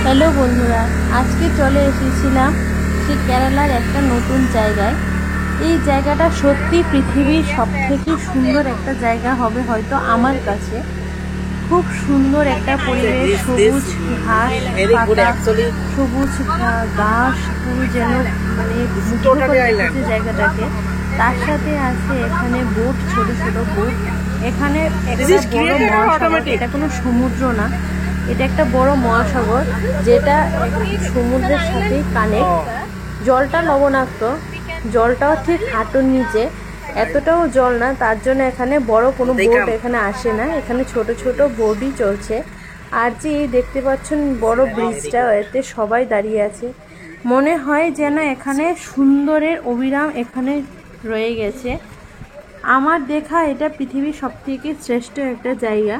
Hello বন্ধুরা, আজকে চলে এসেছিলাম সেই কেরালার একটা নতুন জায়গায়। এই জায়গাটা সত্যি পৃথিবীর সবথেকে সুন্দর একটা জায়গা হবে হয়তো আমার কাছে। খুব সুন্দর একটা পরিবেশ, সবুজ ঘাস পাতা, সবুজ ঘাস পুরো যেন মানে মুগ্ধ করে রেখেছে জায়গাটাকে। তার সাথে আছে এখানে বোট, ছোট ছোট বোট। এখানে একটা বড় মহাসাগর, এটা কোনো সমুদ্র না, এটা একটা বড় মহাসাগর যেটা সমুদ্রের সাথেই কানেক্ট। জলটা লবণাক্ত, জলটাও ঠিক হাঁটুর নিচে, এতটাও জল না, তার জন্য এখানে বড় কোনো বোট এখানে আসে না, এখানে ছোট ছোট বোটই চলছে। আর যে দেখতে পাচ্ছেন বড় ব্রিজটা, এতে সবাই দাঁড়িয়ে আছে। মনে হয় যেন এখানে সুন্দরের অবিরাম এখানে রয়ে গেছে। আমার দেখা এটা পৃথিবীর সবথেকে শ্রেষ্ঠ একটা জায়গা,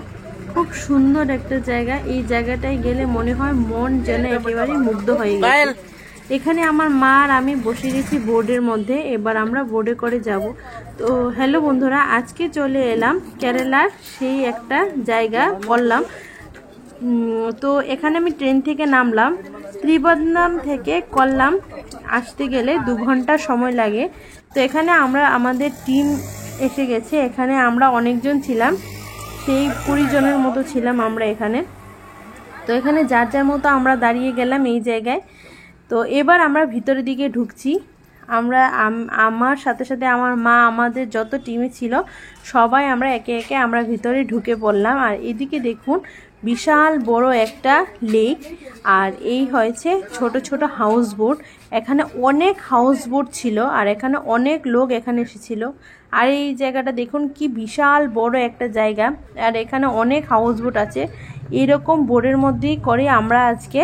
খুব সুন্দর একটা জায়গা। এই জায়গাটায় গেলে মনে হয় মন যেন একেবারে মুগ্ধ হয়ে গেছে। এখানে আমার মা আর আমি বসে গেছি বোর্ডের মধ্যে, এবার আমরা বোর্ডে করে যাব। তো হ্যালো বন্ধুরা, আজকে চলে এলাম কেরালার সেই একটা জায়গা বললাম। তো এখানে আমি ট্রেন থেকে নামলাম। ত্রিবন্ধম থেকে কল্লাম আসতে গেলে 2 ঘন্টা সময় লাগে। তো এখানে আমরা আমাদের টিম এসে গেছে। এখানে আমরা অনেকজন ছিলাম, সেই 20 জনের মতো ছিলাম আমরা এখানে। তো এখানে যার যার মতো আমরা দাঁড়িয়ে গেলাম এই জায়গায়। তো এবার আমরা ভিতরের দিকে ঢুকছি। আমার সাথে সাথে আমার মা, আমাদের যত টিমে ছিল সবাই আমরা একে একে আমরা ভিতরে ঢুকে পড়লাম। আর এদিকে দেখুন বিশাল বড় একটা লেক, আর এই হয়েছে ছোট ছোট হাউস বোট। এখানে অনেক হাউস বোট ছিল, আর এখানে অনেক লোক এখানে এসেছিল। আর এই জায়গাটা দেখুন কি বিশাল বড় একটা জায়গা, আর এখানে অনেক হাউস বোট আছে। এরকম বোটের মধ্যেই করে আমরা আজকে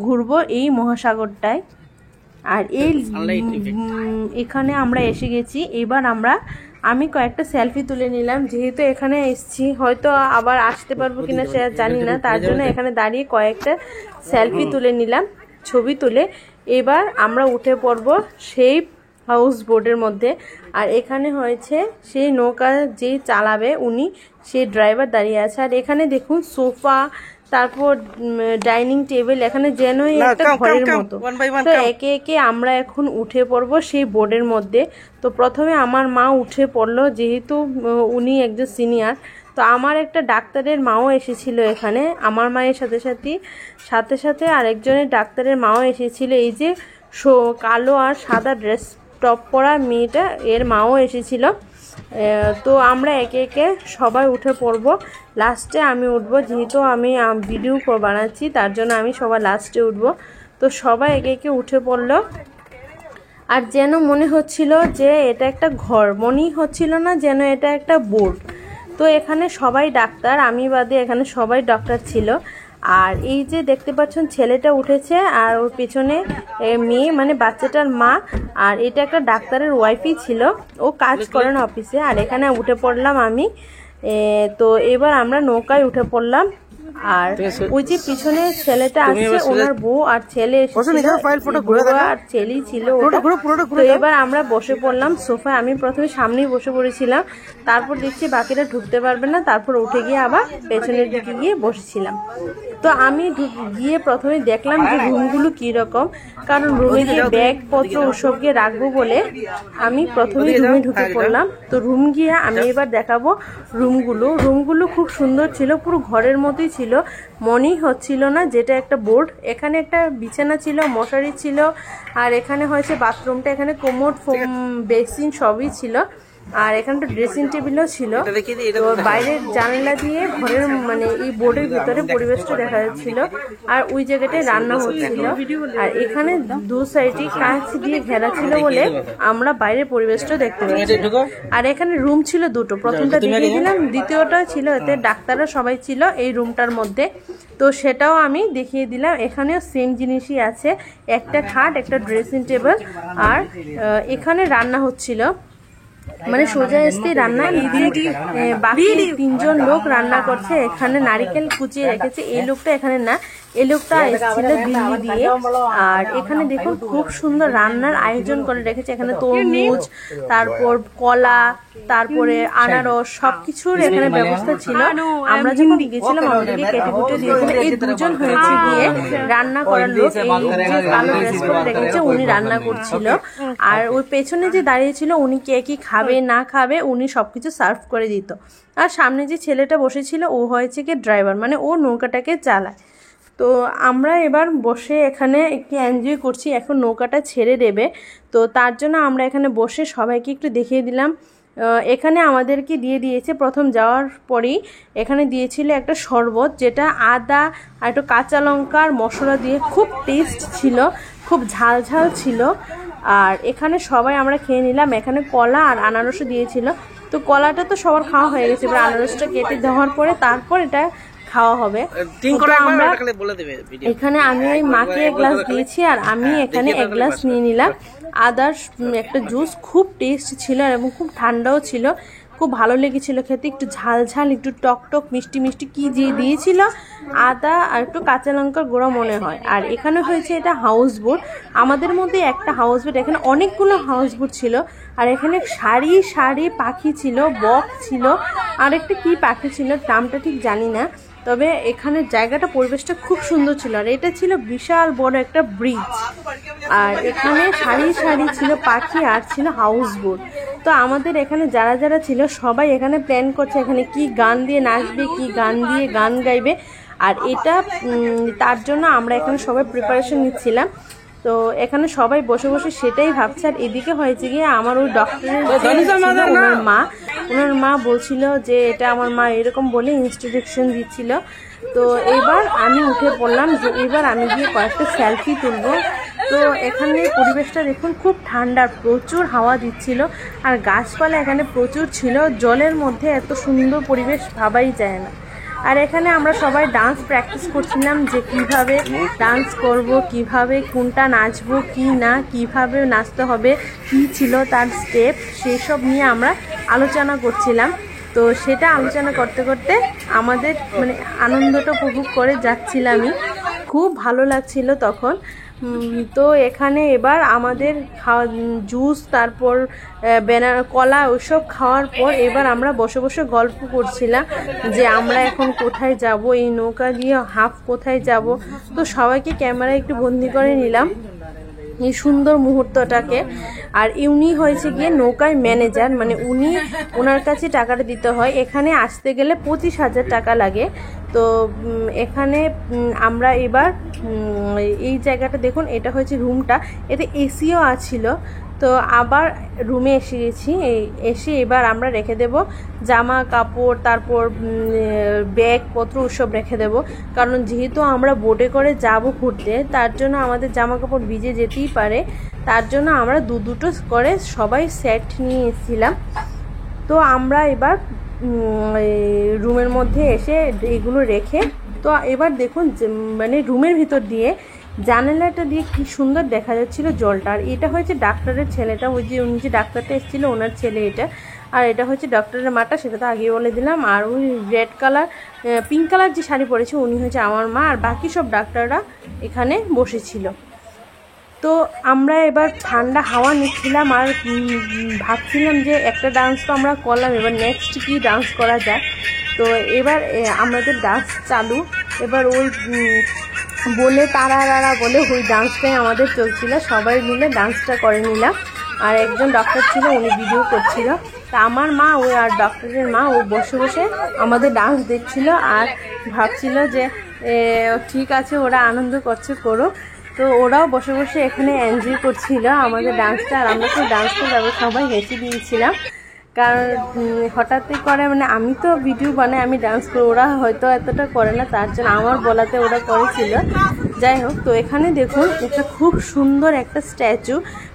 ঘুরবো এই মহাসাগরটায়। আর এই এখানে আমরা এসে গেছি। এবার আমি কয়েকটা সেলফি তুলে নিলাম, যেহেতু এখানে এসেছি, হয়তো আবার আসতে পারবো কিনা সে জানি না, তার জন্য এখানে দাঁড়িয়ে কয়েকটা সেলফি তুলে নিলাম, ছবি তুলে। এবার আমরা উঠে পড়বো সেই হাউস বোটের মধ্যে। আর এখানে হয়েছে সেই নৌকা যে চালাবে উনি, সেই ড্রাইভার দাঁড়িয়ে আছে। আর এখানে দেখুন সোফা, তারপর ডাইনিং টেবিল, এখানে যেনই একটা ঘরের মতো। তো একে একে আমরা এখন উঠে পড়বো সেই বোর্ডের মধ্যে। তো প্রথমে আমার মা উঠে পড়লো, যেহেতু উনি একজন সিনিয়র। তো আমার একটা ডাক্তারের মাও এসেছিল এখানে, আমার মায়ের সাথে সাথে আরেকজনের ডাক্তারের মাও এসেছিল। এই যে কালো আর সাদা ড্রেস টপ পরা মেয়েটা, এর মাও এসেছিল। তো আমরা একে একে সবাই উঠে পড়ব। লাস্টে আমি উঠবো, যেহেতু আমি ভিডিও বানাচ্ছি তার জন্য আমি সবার লাস্টে উঠব। তো সবাই একে একে উঠে পড়লো। আর যেন মনে হচ্ছিল যে এটা একটা ঘর, মনেই হচ্ছিল না যেন এটা একটা বোট। তো এখানে সবাই ডাক্তার, আমি বাদে এখানে সবাই ডক্টর ছিল। আর এই যে দেখতে পাচ্ছেন ছেলেটা উঠেছে, আর ওর পেছনে মেয়ে, মানে বাচ্চাটার মা। আর এটা একটা ডাক্তারের ওয়াইফই ছিল, ও কাজ করেন অফিসে। আর এখানে উঠে পড়লাম আমি। তো এবার আমরা নৌকায় উঠে পড়লাম। আর ওই যে পিছনে ছেলেটা আসছে, ওনার বউ আর ছেলে আর ছেলেই ছিল। তো এবার আমরা বসে পড়লাম সোফায়। আমি প্রথমে সামনেই বসে পড়েছিলাম, তারপর দেখছি বাকিরা ঢুকতে পারবে না, তারপর উঠে গিয়ে আবার পেছনের দিকে গিয়ে বসেছিলাম। তো আমি গিয়ে প্রথমে দেখলাম যে রুমগুলো কীরকম, কারণ রুমে গিয়ে ব্যাগপত্র ওসব গিয়ে রাখবো বলে আমি প্রথমে রুমে ঢুকে পড়লাম। তো রুম গিয়ে আমি এবার দেখাবো রুমগুলো খুব সুন্দর ছিল, পুরো ঘরের মতোই ছিল, মনেই হচ্ছিল না যেটা একটা বোর্ড। এখানে একটা বিছানা ছিল, মশারি ছিল, আর এখানে হয়েছে বাথরুমটা, এখানে কোমোড, বেসিন সবই ছিল। আর এখানে একটা ড্রেসিং টেবিলও ছিল। তো বাইরের জানালা দিয়ে ঘরের মানে এই বোর্ডের ভিতরে পরিবেশটা দেখা যাচ্ছিল। আর ওই জায়গাটায় রান্না হচ্ছিল। আর এখানে 2 সাইডে কাঁচ দিয়ে ঘেরা ছিল বলে আমরা বাইরের পরিবেশটা দেখতে পাচ্ছি। আর এখানে রুম ছিল 2টো, প্রথমটা দেখিয়ে দিলাম, দ্বিতীয়টা ছিল, এতে ডাক্তাররা সবাই ছিল এই রুমটার মধ্যে। তো সেটাও আমি দেখিয়ে দিলাম। এখানেও সেম জিনিসই আছে, একটা খাট, একটা ড্রেসিং টেবিল। আর এখানে রান্না হচ্ছিল, মানে সোজা এসতেই রান্না। বাকি 3 জন লোক রান্না করছে। এখানে নারিকেল কুচিয়ে রেখেছে, এই লোকটা এখানে না, এই লোকটা এসেছিল দিল্লি দিয়ে। আর এখানে দেখুন খুব সুন্দর রান্নার আয়োজন করে রেখেছে। এখানে তরমুজ, তারপর কলা, তারপরে আনারস, সবকিছুর এখানে ব্যবস্থা ছিল। আমরা যখন গেছিলাম আমাদেরকে কেটে কুটে দিয়েছিল। এই দুজন হয়েছে গিয়ে রান্না করার লোক। এই যে কালো ড্রেস পরে রেখেছে উনি রান্না করছিল। আর ওই পেছনে যে দাঁড়িয়ে ছিল উনি কে কি খাবে না খাবে উনি সবকিছু সার্ভ করে দিত। আর সামনে যে ছেলেটা বসেছিল ও হয়েছে কি ড্রাইভার, মানে ও নৌকাটাকে চালায়। তো আমরা এবার বসে এখানে একটু এনজয় করছি। এখন নৌকাটা ছেড়ে দেবে, তো তার জন্য আমরা এখানে বসে সবাইকে একটু দেখিয়ে দিলাম। এখানে আমাদেরকে দিয়ে দিয়েছে প্রথম যাওয়ার পরেই এখানে দিয়েছিল একটা শরবত, যেটা আদা আর একটু কাঁচা লঙ্কার মশলা দিয়ে খুব টেস্ট ছিল, খুব ঝাল ঝাল ছিল। আর এখানে সবাই আমরা খেয়ে নিলাম। এখানে কলা আর আনারসও দিয়েছিল। তো কলাটা তো সবার খাওয়া হয়ে গেছে, এবার আনারসটা কেটে দেওয়ার পরে তারপর এটা খাওয়া হবে। এখানে আমি ওই মাকে এক গ্লাস দিয়েছি আর আমি এখানে এক গ্লাস নিয়ে নিলাম। আদার একটা জুস খুব টেস্ট ছিল এবং খুব ঠান্ডাও ছিল, খুব ভালো লেগেছিল খেতে। একটু ঝাল ঝাল, একটু টক টক, মিষ্টি মিষ্টি কি যে দিয়েছিল, আদা আর একটু কাঁচা লঙ্কার গুঁড়ো মনে হয়। আর এখানে হয়েছে এটা হাউস বোট। আমাদের মধ্যে একটা হাউস বোট, এখানে অনেকগুলো হাউস বোট ছিল। আর এখানে সারি সারি পাখি ছিল, বক ছিল, আর একটা কি পাখি ছিল নামটা ঠিক জানি না। তবে এখানে জায়গাটা পরিবেশটা খুব সুন্দর ছিল। আর এটা ছিল বিশাল বড় একটা ব্রিজ। আর এখানে সারি সারি ছিল পাখি আর ছিল হাউস বোট। তো আমাদের এখানে যারা যারা ছিল সবাই এখানে প্ল্যান করছে এখানে কি গান দিয়ে নাচবে, কি গান দিয়ে গান গাইবে। আর এটা তার জন্য আমরা এখানে সবাই প্রিপারেশন নিচ্ছিলাম। তো এখানে সবাই বসে বসে সেটাই ভাবছে। আর এদিকে হয়েছে গিয়ে আমার ওই ডক্টরের ওনার মা বলছিল যে এটা আমার মা, এরকম বলে ইনস্ট্রাকশন দিচ্ছিল। তো এবার আমি উঠে পড়লাম যে এবার আমি গিয়ে কয়েকটা সেলফি তুলবো। তো এখানে পরিবেশটা দেখুন খুব ঠান্ডা, প্রচুর হাওয়া দিচ্ছিল আর গাছপালা এখানে প্রচুর ছিল। জলের মধ্যে এত সুন্দর পরিবেশ ভাবাই যায় না। আর এখানে আমরা সবাই ডান্স প্র্যাকটিস করছিলাম যে কিভাবে ডান্স করব, কিভাবে কোনটা নাচবো কি না, কিভাবে নাচতে হবে, কি ছিল তার স্টেপ, সেই সব নিয়ে আমরা আলোচনা করছিলাম। তো সেটা আলোচনা করতে করতে আমাদের মানে আনন্দটা উপভোগ করে যাচ্ছিলামই, খুব ভালো লাগছিল তখন। তো এখানে এবার আমাদের খাওয়া জুস, তারপর কলা ওইসব খাওয়ার পর এবার আমরা বসে বসে গল্প করছিলাম যে আমরা এখন কোথায় যাব, এই নৌকা দিয়ে হাফ কোথায় যাব। তো সবাইকে ক্যামেরায় একটু বন্দি করে নিলাম এই সুন্দর মুহূর্তটাকে। আর উনি হয়েছে গিয়ে নৌকার ম্যানেজার, মানে ওনার কাছে টাকাটা দিতে হয়। এখানে আসতে গেলে 25,000 টাকা লাগে। তো এখানে আমরা এবার এই জায়গাটা দেখুন, এটা হচ্ছে রুমটা, এতে এসিও আছিল। তো আবার রুমে এসে গেছি। এসে এবার আমরা রেখে দেব জামা কাপড়, তারপর ব্যাগপত্র ওসব রেখে দেব। কারণ যেহেতু আমরা বোটে করে যাব ঘুরতে, তার জন্য আমাদের জামা কাপড় ভিজে যেতেই পারে। তার জন্য আমরা দুটো করে সবাই সেট নিয়ে এসেছিলাম। তো আমরা এবার রুমের মধ্যে এসে এগুলো রেখে, তো এবার দেখুন মানে রুমের ভিতর দিয়ে জানালাটা দিয়ে কি সুন্দর দেখা যাচ্ছিল জলটা। আর এটা হচ্ছে ডাক্তারের ছেলেটা, ওই যে উনি যে ডাক্তারটা এসেছিল ওনার ছেলে এটা। আর এটা হচ্ছে ডক্টরের মাটা, সেটা তো আগে বলে দিলাম। আর ওই রেড কালার পিঙ্ক কালার যে শাড়ি পরেছে উনি হচ্ছে আমার মা। আর বাকি সব ডাক্তাররা এখানে বসেছিল। তো আমরা এবার ঠান্ডা হাওয়া নিচ্ছিলাম আর ভাবছিলাম যে একটা ডান্স তো আমরা করলাম, এবার নেক্সট কি ডান্স করা যায়। তো এবার আমাদের ডান্স চালু। এবার ওই বলে তারা বলে ওই ডান্সটাই আমাদের চলছিল, সবাই মিলে ডান্সটা করে নিলাম। আর একজন ডক্টর ছিল উনি ভিডিও করছিল। তা আমার মা ওই আর ডক্টরের মা ও বসে বসে আমাদের ডান্স দেখছিল আর ভাবছিল যে ঠিক আছে ওরা আনন্দ করছে করো। তো ওরাও বসে বসে এখানে এনজয় করছিল আমাদের ডান্সটা। আর আমরা তো ডান্স করে সবাই হেসে দিয়েছিলাম, কারণ হঠাৎই করে মানে আমি তো ভিডিও বানাই, আমি ডান্স করি, ওরা হয়তো এতটা করে না, তার জন্য আমার বলাতে ওরা করেছিল। যাই হোক, তো এখানে দেখুন এটা খুব সুন্দর একটা স্ট্যাচু,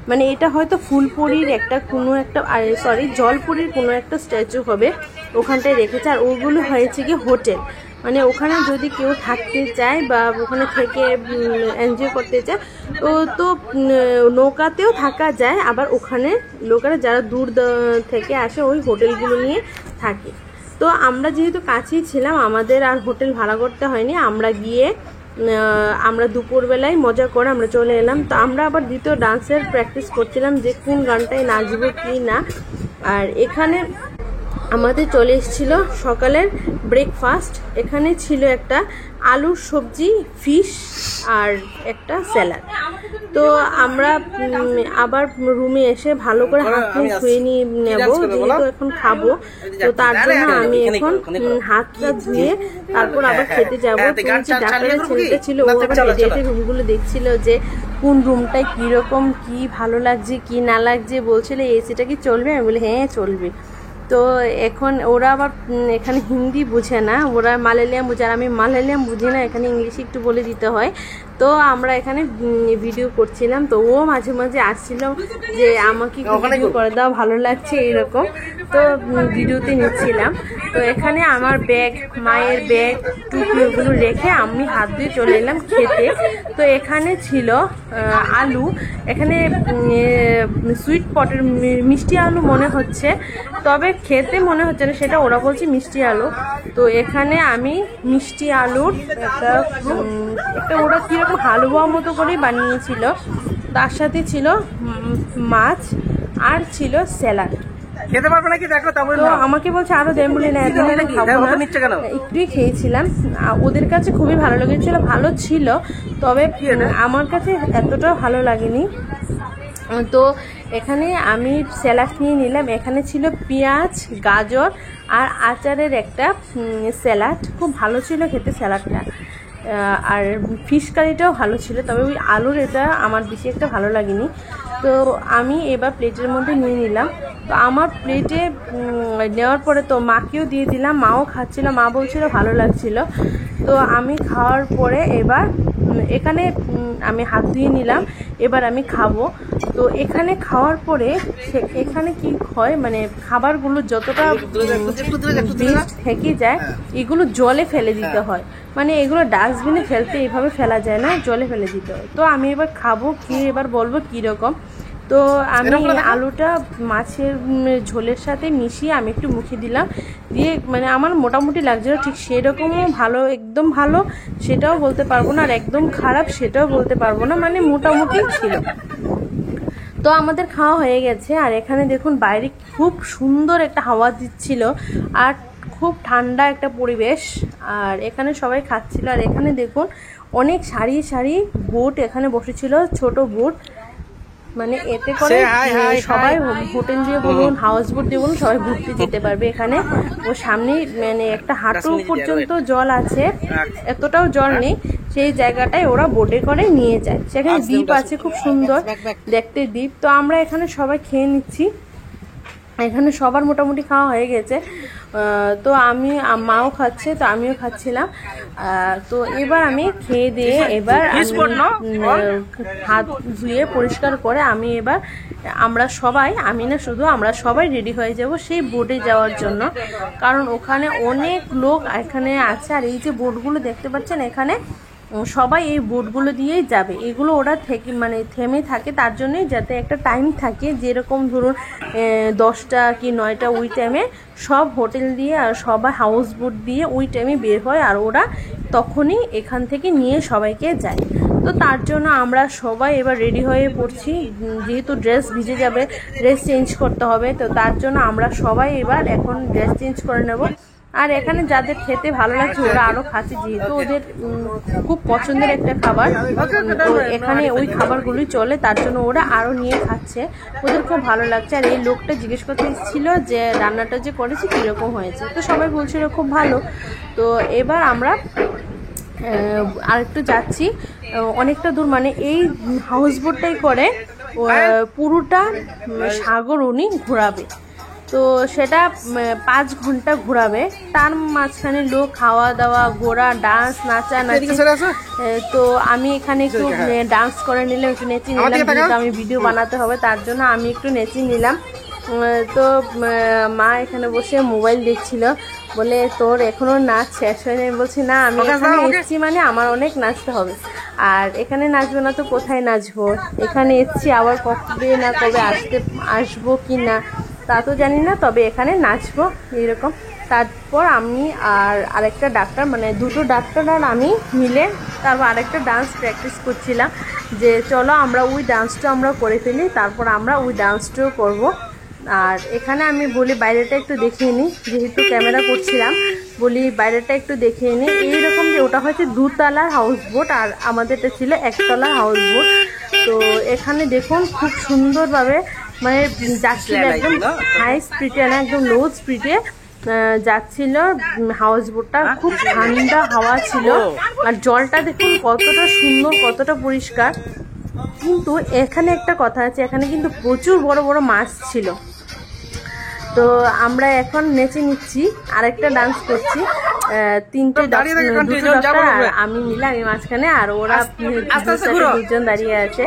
মানে এটা হয়তো ফুলপুরির একটা কোনো একটা জলপুরির কোনো একটা স্ট্যাচু হবে, ওখানটায় রেখেছে। আর ওগুলো হয়েছে কি হোটেল, মানে ওখানে যদি কেউ থাকতে চায় বা ওখানে থেকে এনজয় করতে চায় তো নৌকাতেও থাকা যায়। আবার ওখানে লোকেরা যারা দূর থেকে আসে ওই হোটেলগুলো নিয়ে থাকে। তো আমরা যেহেতু কাছেই ছিলাম, আমাদের আর হোটেল ভাড়া করতে হয়নি, আমরা গিয়ে আমরা দুপুরবেলায় মজা করে আমরা চলে এলাম। তো আমরা আবার দ্বিতীয় ডান্সের প্র্যাকটিস করছিলাম যে কোন গানটায় নাচবো কি না। আর এখানে আমাদের চলে এসেছিল সকালের ব্রেকফাস্ট। এখানে ছিল একটা আলুর সবজি, ফিশ আর একটা স্যালাড। তো আমরা আবার রুমে এসে ভালো করে হাত মুখ ধুয়ে নিয়ে নেবো, যেহেতু এখন খাবো। তো তার জন্য আমি এখন হাতটা ধুয়ে তারপর আবার খেতে যাবো। তো যে ডাক্তারের ছেলেটা ছিল ও আবার হেঁটে রুমগুলো দেখছিল যে কোন রুমটায় কীরকম কি ভালো লাগছে কি না লাগছে। বলছিল এসিটা কি চলবে? আমি বলি হ্যাঁ চলবে। তো এখন ওরা আবার এখানে হিন্দি বুঝে না, ওরা মালয়ালিয়াম বুঝে, আর আমি মালয়ালিয়াম বুঝি না, এখানে ইংলিশে একটু বলে দিতে হয়। তো আমরা এখানে ভিডিও করছিলাম। তো ও মাঝে মাঝে আসছিল যে আমাকে ভিডিও করে দাও, ভালো লাগছে এইরকম। তো ভিডিওতে নিচ্ছিলাম। তো এখানে আমার ব্যাগ, মায়ের ব্যাগ, টুপি ওগুলো রেখে আমি হাত দিয়ে চলে এলাম খেতে। তো এখানে ছিল আলু, এখানে সুইট পটের মিষ্টি আলু মনে হচ্ছে, তবে খেতে মনে হচ্ছে না, সেটা ওরা বলছে মিষ্টি আলু। তো এখানে আমি মিষ্টি আলুর একটা ওরা কীরকম হালুয়া মতো করেই বানিয়েছিল। তার সাথে ছিল মাছ আর ছিল স্যালাড। খেতে পারবে নাকি দেখো? তারপরে তো আমাকে বলছে আরো দেন, বলে না একটুই খেয়েছিলাম। ওদের কাছে খুবই ভালো লেগেছিল, ভালো ছিল, তবে আমার কাছে এতটাও ভালো লাগেনি। তো এখানে আমি স্যালাড নিয়ে নিলাম। এখানে ছিল পেঁয়াজ, গাজর আর আচারের একটা স্যালাড, খুব ভালো ছিল খেতে স্যালাডটা। আর ফিশ কারিটাও ভালো ছিল, তবে ওই আলুর এটা আমার বেশি একটা ভালো লাগেনি। তো আমি এবার প্লেটের মধ্যে নিয়ে নিলাম। তো আমার প্লেটে নেওয়ার পরে তো মাকেও দিয়ে দিলাম, মাও খাচ্ছিল, মা বলছিল ভালো লাগছিল। তো আমি খাওয়ার পরে এবার এখানে আমি হাত ধুয়ে নিলাম, এবার আমি খাবো। তো এখানে খাওয়ার পরে এখানে কি হয়, মানে খাবারগুলো যতটা বেস্ট থেকে যায় এগুলো জলে ফেলে দিতে হয়, মানে এগুলো ডাস্টবিনে ফেলতে এইভাবে ফেলা যায় না, জলে ফেলে দিতে হয়। তো আমি এবার খাবো, খেয়ে এবার বলবো কীরকম। তো আমি আলুটা মাছের ঝোলের সাথে মিশিয়ে আমি একটু মুখে দিলাম, দিয়ে মানে আমার মোটামুটি লাগছিল, ঠিক সেরকমও ভালো একদম ভালো সেটাও বলতে পারবো না, আর একদম খারাপ সেটাও বলতে পারবো না, মানে মোটামুটি ছিল। তো আমাদের খাওয়া হয়ে গেছে। আর এখানে দেখুন বাইরে খুব সুন্দর একটা হাওয়া দিচ্ছিল আর খুব ঠান্ডা একটা পরিবেশ, আর এখানে সবাই খাচ্ছিল। আর এখানে দেখুন অনেক সারি সারি বোট এখানে বসেছিল, ছোট বোট, মানে এতে করে সবাই হোটেল দিয়ে বলুন, হাউস বোট দিয়ে বলুন, সবাই ঘুরতে যেতে পারবে। এখানে ও সামনে মানে একটা হাঁটু পর্যন্ত জল আছে, এতটাও জল নেই, সেই জায়গাটায় ওরা বোটে করে নিয়ে যায়। সেখানে দ্বীপ আছে, খুব সুন্দর দেখতে দ্বীপ। তো আমরা এখানে সবাই খেয়ে নিচ্ছি, এখানে সবার মোটামুটি খাওয়া হয়ে গেছে। তো আমি মাও খাচ্ছে, তো আমিও খাচ্ছিলাম। তো এবার আমি খেয়ে দিয়ে এবার হাত ধুয়ে পরিষ্কার করে আমি এবার আমরা সবাই, আমি না শুধু, আমরা সবাই রেডি হয়ে যাব সেই বোটে যাওয়ার জন্য, কারণ ওখানে অনেক লোক এখানে আছে। আর এই যে বোটগুলো দেখতে পাচ্ছেন এখানে সবাই এই বোটগুলো দিয়েই যাবে, এগুলো ওরা থেকে মানে থেমে থাকে তার জন্যই, যাতে একটা টাইম থাকে, যেরকম ধরুন 10টা কি 9টা, ওই টাইমে সব হোটেল দিয়ে আর সবাই হাউস বোট দিয়ে ওই টাইমে বের হয়, আর ওরা তখনই এখান থেকে নিয়ে সবাইকে যায়। তো তার জন্য আমরা সবাই এবার রেডি হয়ে পড়ছি, যেহেতু ড্রেস ভিজে যাবে, ড্রেস চেঞ্জ করতে হবে। তো তার জন্য আমরা সবাই এবার এখন ড্রেস চেঞ্জ করে নেব। আর এখানে যাদের খেতে ভালো লাগছে ওরা আরও খাচ্ছে, যেহেতু ওদের খুব পছন্দের একটা খাবার, এখানে ওই খাবারগুলোই চলে, তার জন্য ওরা আরও নিয়ে খাচ্ছে, ওদের খুব ভালো লাগছে। আর এই লোকটা জিজ্ঞেস করতে এসেছিলো যে রান্নাটা যে করেছি কীরকম হয়েছে, তো সবাই বলছিল খুব ভালো। তো এবার আমরা আরেকটু যাচ্ছি অনেকটা দূর, মানে এই হাউস বোটটাই করে পুরোটা সাগর উনি ঘোরাবে। তো সেটা 5 ঘন্টা ঘোরাবে, তার মাঝখানে লোক খাওয়া দাওয়া, ঘোরা, ডান্স, নাচা নাচি। তো আমি এখানে একটু ডান্স করে নিলাম, একটু নেচে নিলাম, যেহেতু আমি ভিডিও বানাতে হবে তার জন্য আমি একটু নেচে নিলাম। তো মা এখানে বসে মোবাইল দেখছিল, বলে তোর এখনো নাচ শেষ হয়নি। আমি বলছি না, আমি এখানে এসেছি মানে আমার অনেক নাচতে হবে, আর এখানে নাচবো না তো কোথায় নাচবো, এখানে এসেছি, আবার কবে না কবে আসবো কি না তা তো জানি না, তবে এখানে নাচবো এরকম। তারপর আমি আর আরেকটা ডাক্তার, মানে দুটো ডাক্তার আর আমি মিলে তারপর আরেকটা ডান্স প্র্যাকটিস করছিলাম যে চলো আমরা ওই ডান্সটা আমরা করে ফেলি, তারপর আমরা ওই ডান্সটাও করব। আর এখানে আমি বলি বাইরেটা একটু দেখিয়ে নিই, যেহেতু ক্যামেরা করছিলাম বলি বাইরেটা একটু দেখিয়ে নিই। এইরকম যে ওটা হচ্ছে 2 তলার হাউস বোট আর আমাদেরটা ছিল 1 তলার হাউস বোট। তো এখানে দেখুন খুব সুন্দরভাবে মানে যাচ্ছিল একদম হাই স্পিডে না একদম লো স্পিডে যাচ্ছিল হাউস বোটটা। খুব ঠান্ডা হাওয়া ছিল আর জলটা দেখুন কতটা সুন্দর কতটা পরিষ্কার। কিন্তু এখানে একটা কথা আছে, এখানে কিন্তু প্রচুর বড় বড় মাছ ছিল। তো আমরা এখন নেচে নিচ্ছি, আরেকটা ডান্স করছি, 3টে ডাক্তার আর আমি মিলে, আমি মাঝখানে আর ওরা 2জন দাঁড়িয়ে আছে।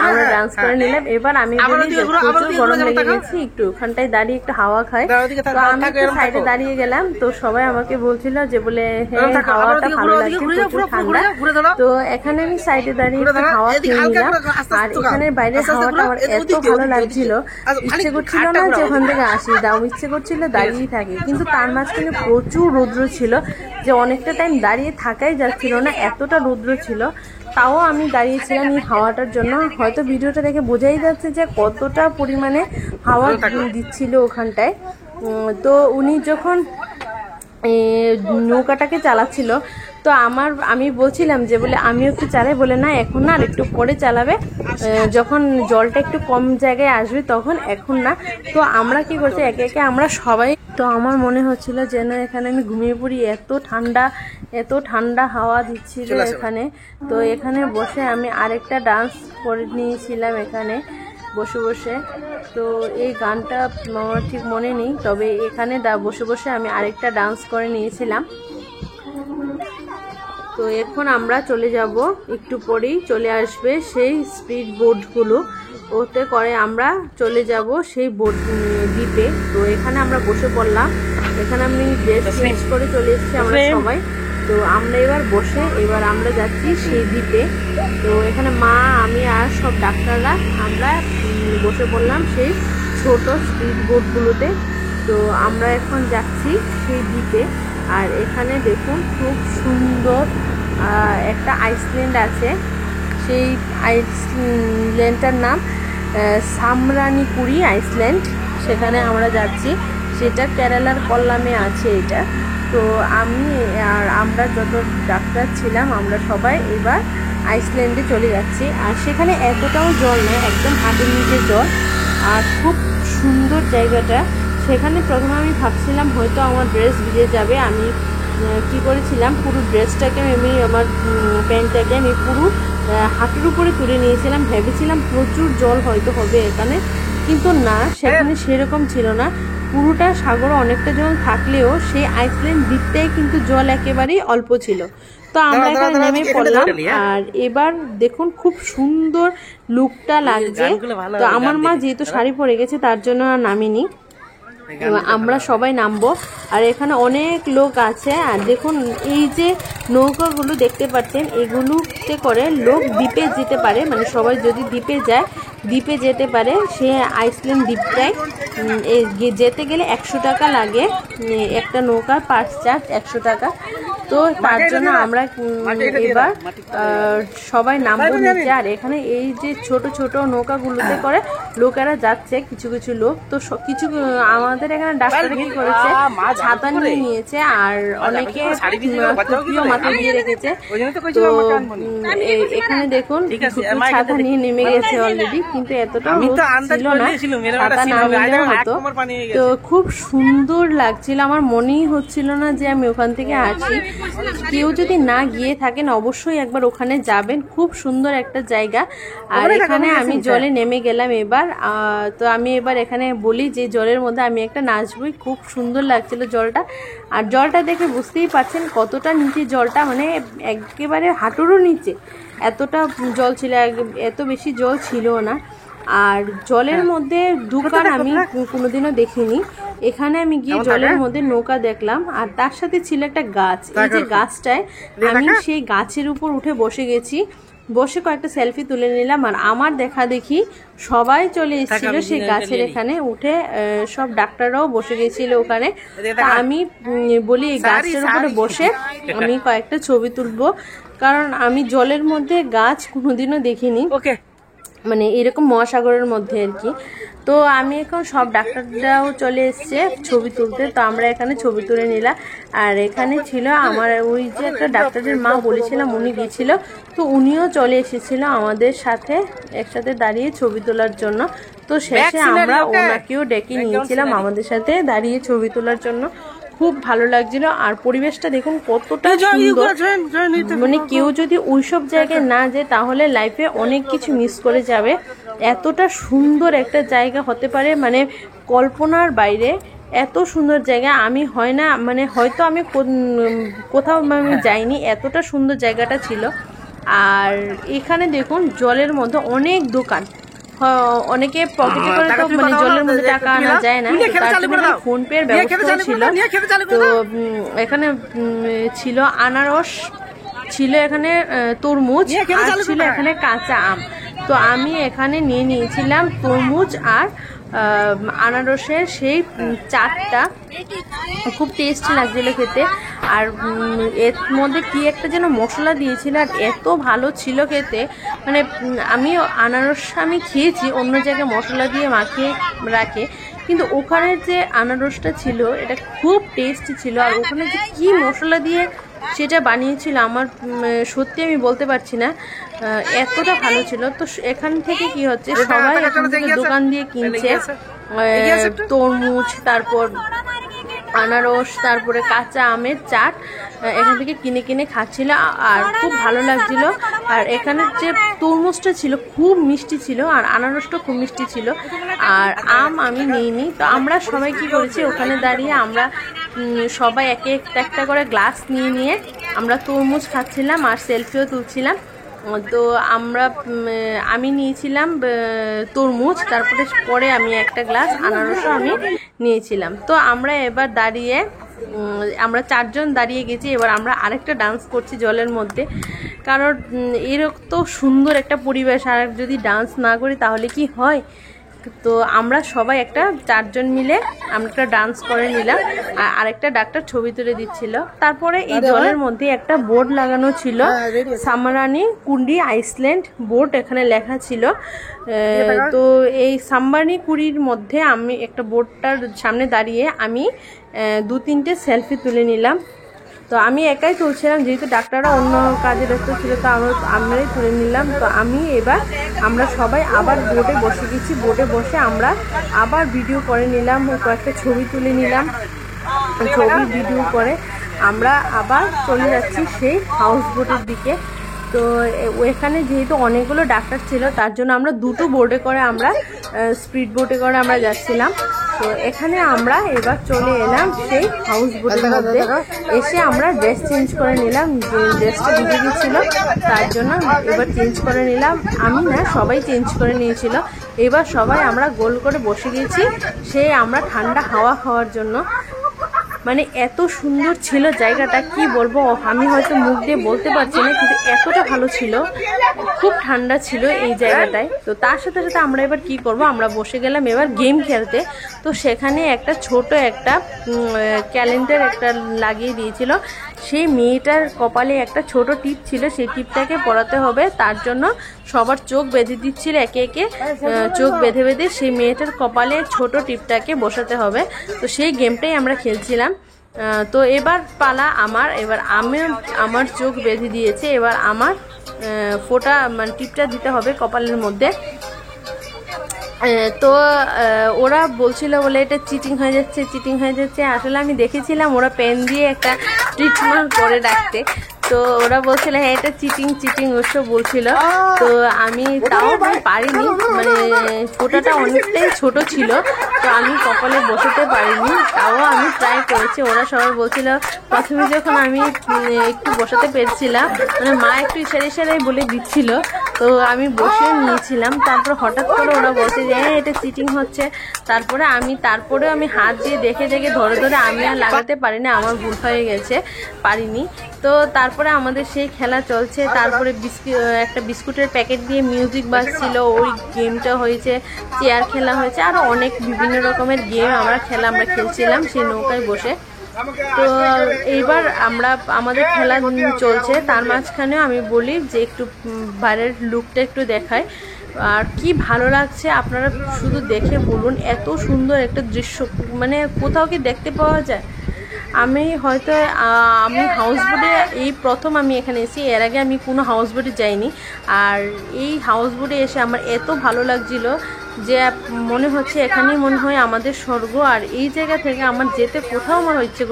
আমরা ডান্স করে নিলাম। এবার আমি বলি যে প্রচুর গরম লেগে গেছি, একটু ওখানটায় দাঁড়িয়ে একটু হাওয়া খাই। তো আমি একটু সাইডে দাঁড়িয়ে গেলাম। তো সবাই আমাকে বলছিল যে বলে হ্যাঁ হাওয়াটা ভালো লাগছে, প্রচুর ঠান্ডা। তো এখানে আমি সাইডে দাঁড়িয়ে একটু হাওয়া খেয়ে নিলাম। আর এখানে বাইরের হাওয়াটা আমার এত ভালো লাগছিল, ইচ্ছে করছিল না যে ওখান থেকে আসি, ইচ্ছে করছিল দাঁড়িয়ে থাকি। কিন্তু তার মাঝখানে প্রচুর রৌদ্র ছিল যে অনেকটা টাইম দাঁড়িয়ে থাকাই যাচ্ছিল না, এতটা রৌদ্র ছিল। তাও আমি দাঁড়িয়েছিলাম এই হাওয়াটার জন্য। হয়তো ভিডিওটা দেখে বোঝাই যাচ্ছে যে কতটা পরিমাণে হাওয়া দিচ্ছিল ওখানটায়। তো উনি যখন নৌকাটাকে চালাচ্ছিল তো আমি বলছিলাম যে বলে আমিও একটু চালাই, বলে না এখন না আর একটু পরে চালাবে, যখন জলটা একটু কম জায়গায় আসবে তখন, এখন না। তো আমরা কি করছি একে একে আমরা সবাই, তো আমার মনে হচ্ছিল যেন এখানে আমি ঘুমিয়ে পড়ি, এত ঠান্ডা হাওয়া দিচ্ছিল এখানে। তো এখানে বসে আমি আরেকটা ডান্স করে নিয়েছিলাম এখানে বসে বসে। তো এই গানটা আমার ঠিক মনে নেই, তবে এখানে বসে বসে আমি আরেকটা ডান্স করে নিয়েছিলাম। তো এখন আমরা চলে যাব, একটু পরেই চলে আসবে সেই স্পিড বোটগুলো, ওতে করে আমরা চলে যাব সেই বোট দ্বীপে। তো এখানে আমরা বসে পড়লাম, এখানে আমি ড্রেস চেঞ্জ করে চলে এসেছি আমরা সবাই। তো আমরা এবার বসে আমরা যাচ্ছি সেই দ্বীপে। তো এখানে মা আমি আর সব ডাক্তাররা আমরা বসে পড়লাম সেই ছোট স্পিড বোটগুলোতে। তো আমরা এখন যাচ্ছি সেই দ্বীপে। আর এখানে দেখুন খুব সুন্দর একটা আইসল্যান্ড আছে, সেই আইসল্যান্ডটার নাম সামরানিকুড়ি আইসল্যান্ড, সেখানে আমরা যাচ্ছি। সেটা কেরালার কল্লামে আছে এটা। তো আমি আর আমরা যত ডাক্তার ছিলাম আমরা সবাই এবার আইসল্যান্ডে চলে যাচ্ছি। আর সেখানে এতটাও জল নয়, একদম হাতের নিচে জল, আর খুব সুন্দর জায়গাটা। সেখানে প্রথমে আমি ভাবছিলাম হয়তো আমার ড্রেস ভিজে যাবে। আমি কি করেছিলাম, পুরো ড্রেসটাকে আমি আমার প্যান্টটাকে আমি পুরো হাঁটুর উপরে তুলে নিয়েছিলাম, ভেবেছিলাম প্রচুর জল হয়তো হবে এখানে, কিন্তু না, সেখানে সেরকম ছিল না। পুরোটা সাগরে অনেকটা জল থাকলেও সেই আইসল্যান্ড দ্বীপটাই কিন্তু জল একেবারেই অল্প ছিল। তো আমরা এখানে নেমে পড়লাম। আর এবার দেখুন খুব সুন্দর লুকটা লাগছে। তো আমার মা যেহেতু শাড়ি পরে গেছে তার জন্য আর নামিনি, আমরা সবাই নামবো। আর এখানে অনেক লোক আছে। আর দেখুন এই যে নৌকাগুলো দেখতে পাচ্ছেন, এগুলোতে করে লোক দ্বীপে যেতে পারে, মানে সবাই যদি দ্বীপে যায় দ্বীপে যেতে পারে। সে আইসল্যান্ড দ্বীপটায় যেতে গেলে 100 টাকা লাগে, একটা নৌকার পার চার্জ 100 টাকা। তো তার জন্য আমরা এবার সবাই নামবো নিচে। আর এখানে এই যে ছোট ছোট নৌকাগুলোতে করে লোকেরা যাচ্ছে, কিছু কিছু লোক। তো কিছু আমাদের এখানে ডাক্তার কি করেছে, ছাতা নিয়ে নিয়েছে, আর অনেকে টুপিও মাথায় দিয়ে রেখেছে। তো এখানে দেখুন ছাতা নিয়ে নেমে গেছে অলরেডি, কিন্তু এতটা ছিল না, ছাতা না নিলেও হতো। তো খুব সুন্দর লাগছিল, আমার মনেই হচ্ছিল না যে আমি ওখান থেকে আসি। কেউ যদি না গিয়ে থাকেন অবশ্যই একবার ওখানে যাবেন, খুব সুন্দর একটা জায়গা। আর এখানে আমি জলে নেমে গেলাম এবার। তো আমি এবার এখানে বলি যে জলের মধ্যে আমি একটা নাচবই, খুব সুন্দর লাগছিল জলটা। আর জলটা দেখে বুঝতেই পারছেন কতটা নিচে জলটা, মানে একেবারে হাঁটুরও নিচে এতটা জল ছিল, এত বেশি জল ছিল না। আর জলের মধ্যে ঢুকার আমি কোনোদিনও দেখিনি, এখানে আমি গিয়ে জলের মধ্যে নৌকা দেখলাম, আর তার সাথে ছিল একটা গাছ। এই যে গাছটায় আমি সেই গাছের উপর উঠে বসে গেছি, বসে কয়েকটা সেলফি তুলে নিলাম। আর আমার দেখা দেখি সবাই চলে এসেছিল সেই গাছের এখানে উঠে, সব ডাক্তাররাও বসে গেছিল ওখানে। তা আমি বলি এই গাছের উপরে বসে আমি কয়েকটা ছবি তুলবো, কারণ আমি জলের মধ্যে গাছ কোনোদিনও দেখিনি, মানে এরকম মহাসাগরের মধ্যে আর কি। তো আমি এখন সব ডাক্তাররাও চলে এসছে ছবি তুলতে, তো আমরা এখানে ছবি তুলে নিলাম। আর এখানে ছিল আমার ওই যে একটা ডাক্তারের মা বলেছিলাম, উনি গিয়েছিল, তো উনিও চলে এসেছিল আমাদের সাথে একসাথে দাঁড়িয়ে ছবি তোলার জন্য। তো শেষে আমরা ওনাকেও ডেকে নিয়েছিলাম আমাদের সাথে দাঁড়িয়ে ছবি তোলার জন্য। খুব ভালো লাগছিল। আর পরিবেশটা দেখুন কতটা সুন্দর, মানে কেউ যদি ওইসব জায়গায় না যায় তাহলে লাইফে অনেক কিছু মিস করে যাবে। এতটা সুন্দর একটা জায়গা হতে পারে মানে কল্পনার বাইরে, এত সুন্দর জায়গা আমি হয় না, মানে হয়তো আমি কোথাও আমি যাইনি, এতটা সুন্দর জায়গাটা ছিল। আর এখানে দেখুন জলের মধ্যে অনেক দোকান, অনেকে পকেটে করে তো মানে জলের মধ্যে টাকা আনা যায় না, তার জন্য ফোন পে এর ব্যবস্থা ছিল। তো এখানে ছিল আনারস, ছিল এখানে তরমুজ, আর ছিল এখানে কাঁচা আম। তো আমি এখানে নিয়ে নিয়েছিলাম তরমুজ আর আনারসের সেই চাটটা, খুব টেস্টি লাগছিল খেতে। আর এর মধ্যে কি একটা যেন মশলা দিয়েছিল, আর এত ভালো ছিল খেতে। মানে আমি আনারস আমি খেয়েছি অন্য জায়গায় মশলা দিয়ে মাখিয়ে রাখে, কিন্তু ওখানে যে আনারসটা ছিল এটা খুব টেস্টি ছিল। আর ওখানে যে কী মশলা দিয়ে সেটা বানিয়েছিল আমার সত্যি আমি বলতে পারছি না, এতটা ভালো ছিল। তো এখান থেকে কি হচ্ছে, সবাই এখান থেকে দোকান দিয়ে কিনছে তরমুজ, তারপর আনারস, তারপরে কাঁচা আমের চাট এখান থেকে কিনে কিনে খাচ্ছিল, আর খুব ভালো লাগছিল। আর এখানে যে তরমুজটা ছিল খুব মিষ্টি ছিল, আর আনারসটা খুব মিষ্টি ছিল, আর আম আমি নিইনি। তো আমরা সবাই কি করেছি, ওখানে দাঁড়িয়ে আমরা সবাই একে একটা করে গ্লাস নিয়ে নিয়ে আমরা তরমুজ খাচ্ছিলাম আর সেলফিও তুলছিলাম। তো আমি নিয়েছিলাম তরমুজ, তারপরে পরে আমি একটা গ্লাস আনারসও আমি নিয়েছিলাম। তো আমরা এবার দাঁড়িয়ে আমরা 4 জন দাঁড়িয়ে গেছি, এবার আমরা আরেকটা ডান্স করছি জলের মধ্যে, কারণ এরকম তো সুন্দর একটা পরিবেশ, আর যদি ডান্স না করি তাহলে কি হয়। তো আমরা সবাই 4 জন মিলে আমরা একটা ডান্স করে নিলাম, আর আরেকটা ডাক্তার ছবি তুলে দিচ্ছিল। তারপরে এই জলের মধ্যে একটা বোর্ড লাগানো ছিল, সামারানি কুন্ডি আইসল্যান্ড বোর্ড এখানে লেখা ছিল। তো এই সাম্বানি কুড়ির মধ্যে আমি একটা বোর্ডটার সামনে দাঁড়িয়ে আমি 2-3টে সেলফি তুলে নিলাম। তো আমি একাই তুলছিলাম, যেহেতু ডাক্তাররা অন্য কাজে ব্যস্ত ছিল, তো আমরাই তুলে নিলাম। তো আমরা সবাই আবার বোটে বসে গেছি, বোটে বসে আমরা আবার ভিডিও করে নিলাম, কয়েকটা ছবি তুলে নিলাম। ছবি ভিডিও করে আমরা আবার চলে যাচ্ছি সেই হাউস বোটের দিকে। তো ওইখানে যেহেতু অনেকগুলো ডাক্তার ছিল, তার জন্য আমরা 2টো বোটে করে আমরা স্পিড বোটে করে আমরা যাচ্ছিলাম। তো এখানে আমরা এবার চলে এলাম সেই হাউস বোটের মধ্যে। এসে আমরা ড্রেস চেঞ্জ করে নিলাম, ড্রেসটা ভিজে গিয়েছিল তার জন্য এবার চেঞ্জ করে নিলাম। আমি না, সবাই চেঞ্জ করে নিয়েছিল। এবার সবাই আমরা গোল করে বসে গেছি সেই আমরা ঠান্ডা হাওয়া খাওয়ার জন্য। মানে এত সুন্দর ছিল জায়গাটা, কি বলবো, আমি হয়তো মুখ দিয়ে বলতে পারছি না, কিন্তু এতটা ভালো ছিল, খুব ঠান্ডা ছিল এই জায়গাটায়। তো তার সাথে সাথে আমরা এবার কি করব, আমরা বসে গেলাম এবার গেম খেলতে। তো সেখানে একটা ছোট একটা ক্যালেন্ডার একটা লাগিয়ে দিয়েছিল, সেই মেয়েটার কপালে একটা ছোট টিপ ছিল, সেই টিপটাকে পরাতে হবে, তার জন্য সবার চোখ বেঁধে দিচ্ছিল একে একে, চোখ বেঁধে বেঁধে সেই মেয়েটার কপালে ছোট টিপটাকে বসাতে হবে। তো সেই গেমটাই আমরা খেলছিলাম। তো এবার পালা এবার আমার চোখ বেঁধে দিয়েছে, এবার আমার ফোঁটা মানে টিপটা দিতে হবে কপালের মধ্যে। তো ওরা বলছিল বলে এটা চিটিং হয়ে যাচ্ছে। আসলে আমি দেখেছিলাম ওরা পেন দিয়ে একটা ট্রিটমেন্ট করে রাখতে, তো ওরা বলছিল হ্যাঁ এটা চিটিং ওসব বলছিল। তো আমি তাও পারিনি, মানে ফোঁটাটা অনেকটাই ছোট ছিল, তো আমি কপালে বসাতে পারিনি, তাও আমি ট্রাই করেছি। ওরা সবাই বলছিল, প্রথমে যখন আমি একটু বসাতে পেরেছিলাম, মানে মা একটু ইশারে ইশারাই বলে দিচ্ছিল, তো আমি বসিয়ে নিয়েছিলাম। তারপর হঠাৎ করে ওরা বলছে যে হ্যাঁ এটা চিটিং হচ্ছে। তারপরেও আমি হাত দিয়ে দেখে দেখে ধরে ধরে আমি আর লাগাতে পারিনি, আমার ভুল হয়ে গেছে, পারিনি। তো তারপরে আমাদের সেই খেলা চলছে। তারপরে একটা বিস্কুটের প্যাকেট দিয়ে মিউজিক বাজছিল, ওই গেমটা হয়েছে, চেয়ার খেলা হয়েছে, আরও অনেক বিভিন্ন রকমের গেম আমরা খেলছিলাম সেই নৌকায় বসে। তো এইবার আমাদের খেলা চলছে, তার মাঝখানে আমি বলি যে একটু বাইরের লুকটা একটু দেখাই। আর কি ভালো লাগছে আপনারা শুধু দেখে বলুন, এত সুন্দর একটা দৃশ্য মানে কোথাও কি দেখতে পাওয়া যায়। আমি হাউসবোটে এই প্রথম আমি এখানে এসেছি, এর আগে আমি কোনো হাউসবোটে যাইনি। আর এই হাউসবোটে এসে আমার এত ভালো লাগছিল যে মনে হচ্ছে এখানেই মনে হয় আমাদের স্বর্গ। আর এই জায়গা থেকে আমার যেতে কোথাও আমার ইচ্ছে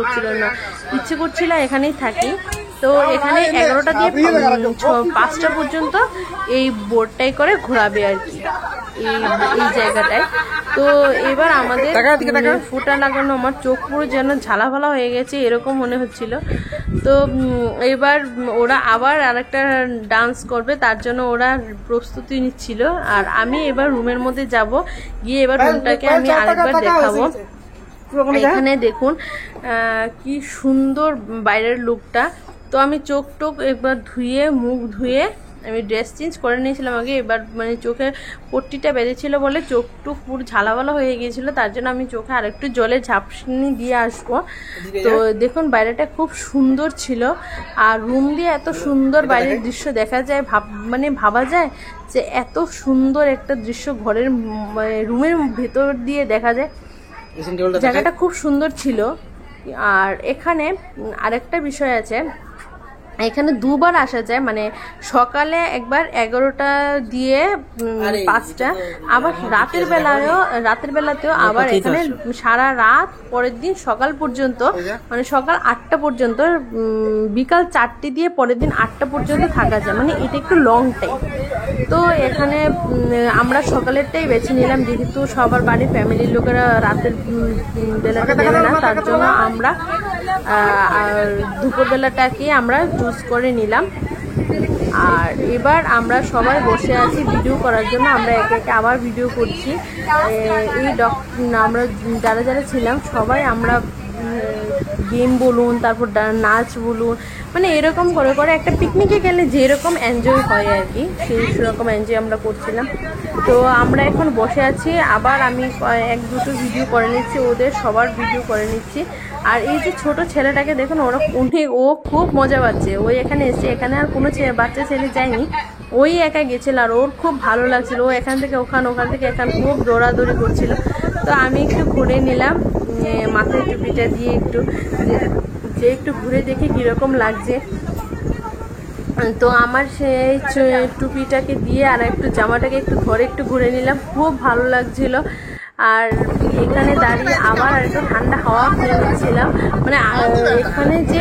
করছিল এখানেই থাকি। তো এখানে 11টা দিয়ে 5টা পর্যন্ত এই বোটটাই করে ঘোরাবে আর কি এই জায়গাটায়। তো এবার আমাদের ফোঁটা লাগানো, আমার চোখ পুরো যেন ঝালাফালা হয়ে গেছে এরকম মনে হচ্ছিল। তো এবার ওরা আবার আরেকটা ডান্স করবে, তার জন্য ওরা প্রস্তুতি নিচ্ছিল। আর আমি এবার রুমের মধ্যে যাব, গিয়ে এবার রুমটাকে আমি আরেকবার দেখাবো। এখানে দেখুন কি সুন্দর বাইরের লুকটা। তো আমি চোখ টোক একবার ধুয়ে মুখ ধুয়ে আমি ড্রেস চেঞ্জ করে নিয়েছিলাম আগে। এবার মানে চোখে পট্টিটা বেঁধেছিল বলে চোখ টুক পুরো ঝালাওয়ালা হয়ে গিয়েছিল, তার জন্য আমি চোখে আরেকটু জলে ঝাপসনি দিয়ে আসবো। তো দেখুন বাইরেটা খুব সুন্দর ছিল। আর রুম দিয়ে এত সুন্দর বাইরের দৃশ্য দেখা যায়, ভাবা যায় যে এত সুন্দর একটা দৃশ্য ঘরের রুমের ভেতর দিয়ে দেখা যায়। জায়গাটা খুব সুন্দর ছিল। আর এখানে আরেকটা বিষয় আছে, এখানে দুবার আসা যায়, মানে সকালে একবার 11টা দিয়ে 5টা, আবার রাতের বেলাতেও আবার এখানে সারা রাত পরের দিন সকাল পর্যন্ত, মানে সকাল 8টা পর্যন্ত, বিকাল 4টে দিয়ে পরের দিন 8টা পর্যন্ত থাকা যায়, মানে এটা একটু লং টাইম। তো এখানে আমরা সকালেরটাই বেছে নিলাম, যেহেতু সবার বাড়ির ফ্যামিলির লোকেরা রাতের বেলাটা দেবে না, তার জন্য আমরা দুপুরবেলাটাকে আমরা চুজ করে নিলাম। আর এবার আমরা সবাই বসে আছি ভিডিও করার জন্য, আমরা একে একে আবার ভিডিও করছি। আমরা যারা ছিলাম সবাই আমরা গেম বলুন, তারপর নাচ বলুন, মানে এরকম করে করে একটা পিকনিকে গেলে যেরকম এনজয় হয় আর কি, সেই রকম এনজয় আমরা করছিলাম। তো আমরা এখন বসে আছি, আবার আমি 1-2টো ভিডিও করে নিচ্ছি, ওদের সবার ভিডিও করে নিচ্ছি। আর এই যে ছোট ছেলেটাকে দেখুন, ও খুব মজা পাচ্ছে। ওই এখানে এসে, এখানে আর কোনো বাচ্চা ছেলে যায়নি, ওই একা গেছিল। আর ওর খুব ভালো লাগছিল, ও এখান থেকে ওখান থেকে এখান খুব দৌড়াদৌড়ি করছিল। তো আমি একটু ঘুরে নিলাম, মাথায় টুপিটা দিয়ে একটু ঘুরে দেখি কীরকম লাগছে। তো আমার সেই টুপিটাকে দিয়ে আর একটু জামাটাকে একটু ধরে একটু ঘুরে নিলাম, খুব ভালো লাগছিল। আর এখানে দাঁড়িয়ে আবার একটু ঠান্ডা হাওয়া খেয়ে নিচ্ছিলাম। মানে এখানে যে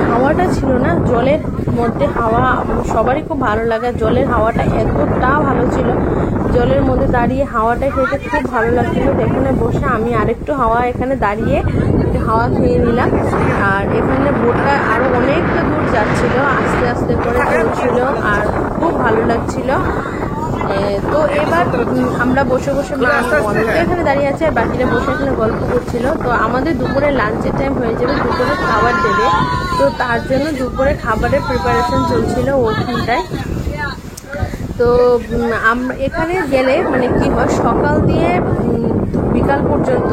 হাওয়াটা ছিল না, জলের মধ্যে হাওয়া সবারই খুব ভালো লাগে, জলের হাওয়াটা এতটা ভালো ছিল। জলের মধ্যে দাঁড়িয়ে হাওয়াটা খেতে খুব ভালো লাগছিল। এখানে বসে আমি আরেকটু এখানে দাঁড়িয়ে একটু হাওয়া খেয়ে নিলাম। আর এখানে বোটটা আরও অনেকটা দূর যাচ্ছিল, আস্তে আস্তে করে চলছিল, আর খুব ভালো লাগছিল। তো এবার আমরা বসে এখানে দাঁড়িয়ে আছে, আর বাকিরা বসে এখানে গল্প করছিল। তো আমাদের দুপুরে লাঞ্চের টাইম হয়ে যাবে, দুপুরে খাবার দেবে, তো তার জন্য দুপুরে খাবারের প্রিপারেশন চলছিল ওখানটায়। তো আমরা এখানে গেলে কি হয়, সকাল দিয়ে বিকাল পর্যন্ত,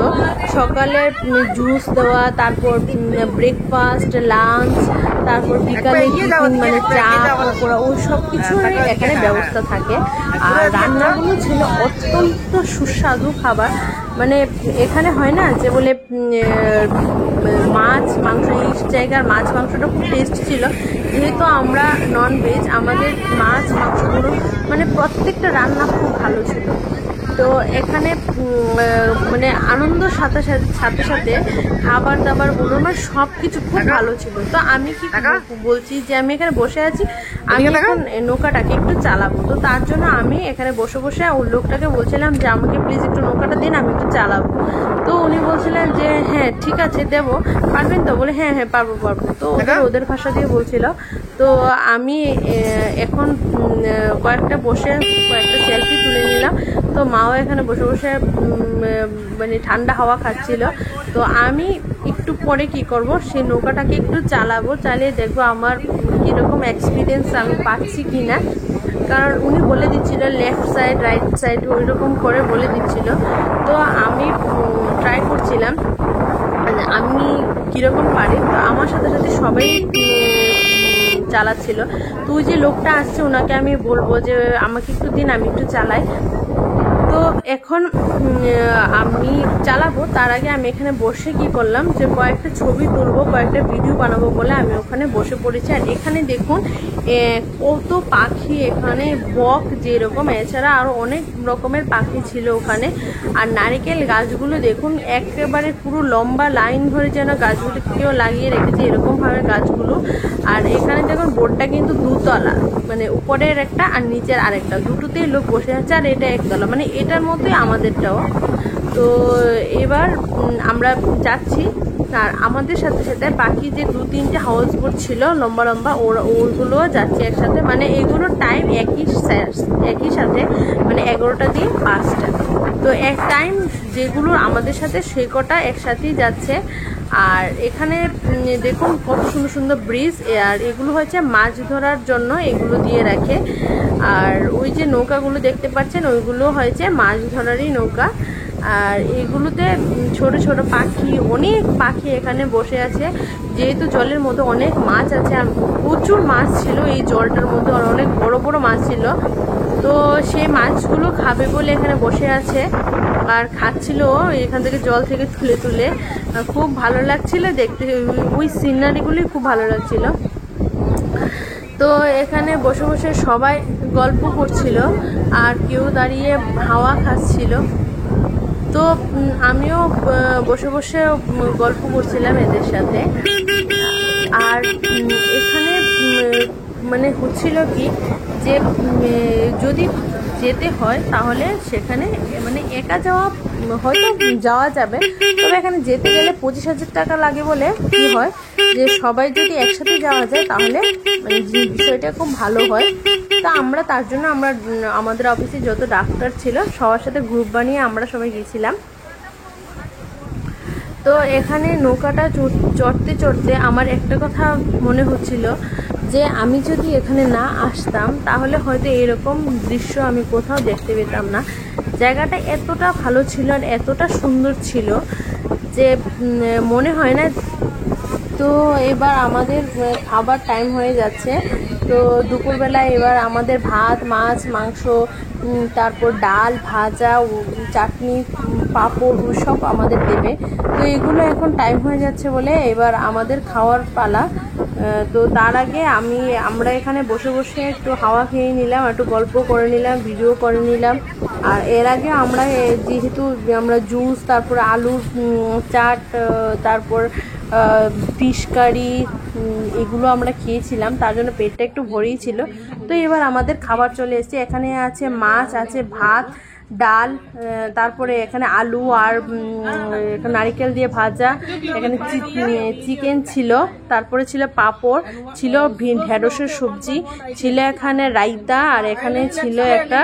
সকালে জুস দেওয়া, তারপর ব্রেকফাস্ট, লাঞ্চ, তারপর বিকালে টিফিন চা পকোড়া, ওই সব কিছুর এখানে ব্যবস্থা থাকে। আর রান্নাগুলো ছিল অত্যন্ত সুস্বাদু খাবার। এখানে হয় না যে বলে মাছ মাংস, এই জায়গার মাছ মাংসটা খুব টেস্ট ছিল। যেহেতু আমরা নন ভেজ, আমাদের মাছ মাংসগুলো প্রত্যেকটা রান্না খুব ভালো ছিল। তো এখানে মানে আনন্দর সাথে সাথে সাথে সাথে খাবার দাবারগুলো মানে সব কিছু খুব ভালো ছিল। তো আমি কি বলছি যে আমি এখানে বসে আছি, আমি এখন নৌকাটাকে একটু চালাবো। তো তার জন্য আমি এখানে বসে বসে ওই লোকটাকে বলছিলাম যে আমাকে প্লিজ একটু নৌকাটা দিন, আমি একটু চালাবো। তো উনি বলছিলেন যে হ্যাঁ ঠিক আছে দেবো, পারবেন তো? বলে হ্যাঁ হ্যাঁ পারবো পারবো। তো ওদের ভাষা দিয়ে বলছিল। তো আমি এখন কয়েকটা সেলফি তুলে নিলাম। তো মাও এখানে বসে বসে মানে ঠান্ডা হাওয়া খাচ্ছিল। তো আমি একটু পরে কি করব, সেই নৌকাটাকে একটু চালাবো, চালিয়ে দেখবো আমার কীরকম এক্সপিরিয়েন্স আমি পাচ্ছি কি না। কারণ উনি বলে দিচ্ছিল লেফট সাইড রাইট সাইড ওই রকম করে বলে দিচ্ছিল। তো আমি ট্রাই করছিলাম আমি কীরকম পারি। তো আমার সাথে সাথে সবাই চালাচ্ছিল। তো ওই যে লোকটা আসছে ওনাকে আমি বলবো যে আমাকে একটু দিন, আমি একটু চালাই। তো এখন আমি চালাবো, তার আগে আমি এখানে বসে কি করলাম যে কয়েকটা ছবি তুলবো, কয়েকটা ভিডিও বানাবো বলে আমি ওখানে বসে পড়েছি। আর এখানে দেখুন কত পাখি, এখানে বক যেরকম, এছাড়া আরও অনেক রকমের পাখি ছিল ওখানে। আর নারিকেল গাছগুলো দেখুন একেবারে পুরো লম্বা লাইন ধরে যেন গাছগুলো কেউ লাগিয়ে রেখেছে এরকমভাবে গাছগুলো। আর এখানে দেখুন বোর্ডটা কিন্তু দুতলা, মানে উপরের একটা আর নিচের আরেকটা, দুটোতেই লোক বসে আছে। আর এটা একতলা, মানে এটার মতোই আমাদেরটাও। তো এবার আমরা যাচ্ছি, আর আমাদের সাথে সাথে বাকি যে 2-3টে হাউস বোট ছিল লম্বা লম্বা ওগুলোও যাচ্ছে একসাথে। মানে এগুলোর টাইম একই সাথে, মানে 11টা দিয়ে 5টা। তো এক টাইম যেগুলো আমাদের সাথে সে কটা একসাথেই যাচ্ছে। আর এখানে দেখুন কত সুন্দর সুন্দর ব্রিজ, আর এগুলো হচ্ছে মাছ ধরার জন্য এগুলো দিয়ে রাখে। আর ওই যে নৌকাগুলো দেখতে পাচ্ছেন ওইগুলো হয়েছে মাছ ধরারই নৌকা। আর এগুলোতে ছোট ছোট পাখি, অনেক পাখি এখানে বসে আছে। যেহেতু জলের মধ্যে অনেক মাছ আছে, আর প্রচুর মাছ ছিল এই জলটার মধ্যে, আর অনেক বড় বড় মাছ ছিল। তো সেই মাছগুলো খাবে বলে এখানে বসে আছে আর খাচ্ছিল এখান থেকে জল থেকে তুলে তুলে। খুব ভালো লাগছিল দেখতে, ওই সিনারিগুলি খুব ভালো লাগছিল। তো এখানে বসে বসে সবাই গল্প করছিল আর কেউ দাঁড়িয়ে হাওয়া খাচ্ছিল। তো আমিও বসে বসে গল্প করছিলাম এদের সাথে। আর এখানে মানে হচ্ছিল কি যে যদি যেতে হয় তাহলে সেখানে মানে একা যাওয়া হয়তো যাওয়া যাবে, তবে এখানে যেতে গেলে 25,000 টাকা লাগে বলে কি হয় যে সবাই যদি একসাথে যাওয়া যায় তাহলে মানে বিষয়টা খুব ভালো হয়। তা আমরা তার জন্য আমাদের অফিসে যত ডাক্তার ছিল সবার সাথে গ্রুপ বানিয়ে আমরা সবাই গেছিলাম। তো এখানে নৌকাটা চড়তে চড়তে আমার একটা কথা মনে হচ্ছিল যে আমি যদি এখানে না আসতাম তাহলে হয়তো এরকম দৃশ্য আমি কোথাও দেখতে পেতাম না। জায়গাটা এতটা ভালো ছিল আর এতটা সুন্দর ছিল যে মনে হয় না। তো এবার আমাদের খাবার টাইম হয়ে যাচ্ছে। তো দুপুরবেলা এবার আমাদের ভাত, মাছ, মাংস, তারপর ডাল, ভাজা, চাটনি, পাঁপড় সব আমাদের দেবে। তো এগুলো এখন টাইম হয়ে যাচ্ছে বলে এবার আমাদের খাওয়ার পালা। তো তার আগে আমরা এখানে বসে বসে একটু হাওয়া খেয়ে নিলাম, একটু গল্প করে নিলাম, ভিডিও করে নিলাম। আর এর আগে যেহেতু আমরা জুস, তারপর আলুর চাট, তারপর ফিশ কারি এগুলো আমরা খেয়েছিলাম, তার জন্য পেটটা একটু ভরেই ছিল। তো এবার আমাদের খাবার চলে এসেছে। এখানে আছে মাছ, আছে ভাত, ডাল, তারপরে এখানে আলু আর নারিকেল দিয়ে ভাজা, এখানে চিকেন ছিল, তারপরে ছিল পাঁপড়, ছিল ঢেঁড়সের সবজি, ছিল এখানে রায়তা, আর এখানে ছিল একটা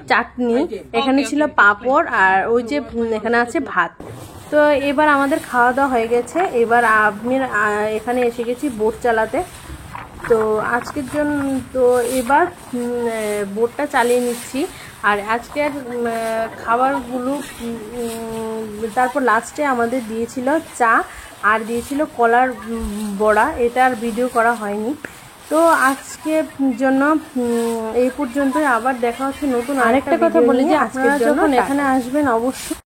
চাটনি, এখানে ছিল পাঁপড়, আর ওই যে এখানে আছে ভাত। তো এবার আমাদের খাওয়া দাওয়া হয়ে গেছে। এবার আমি এখানে এসে গেছি বোট চালাতে। তো আজকের জন্য তো এবার বোটটা চালিয়ে নিচ্ছি। আর আজকের খাবারগুলো তারপর লাস্টে আমাদের দিয়েছিল চা আর দিয়েছিল কলার বড়া, এটা আর ভিডিও করা হয়নি। তো আজকের জন্য এই পর্যন্তই। আবার দেখা হচ্ছে নতুন আরেকটা কথা বলি যে আপনারা যখন এখানে আসবেন অবশ্যই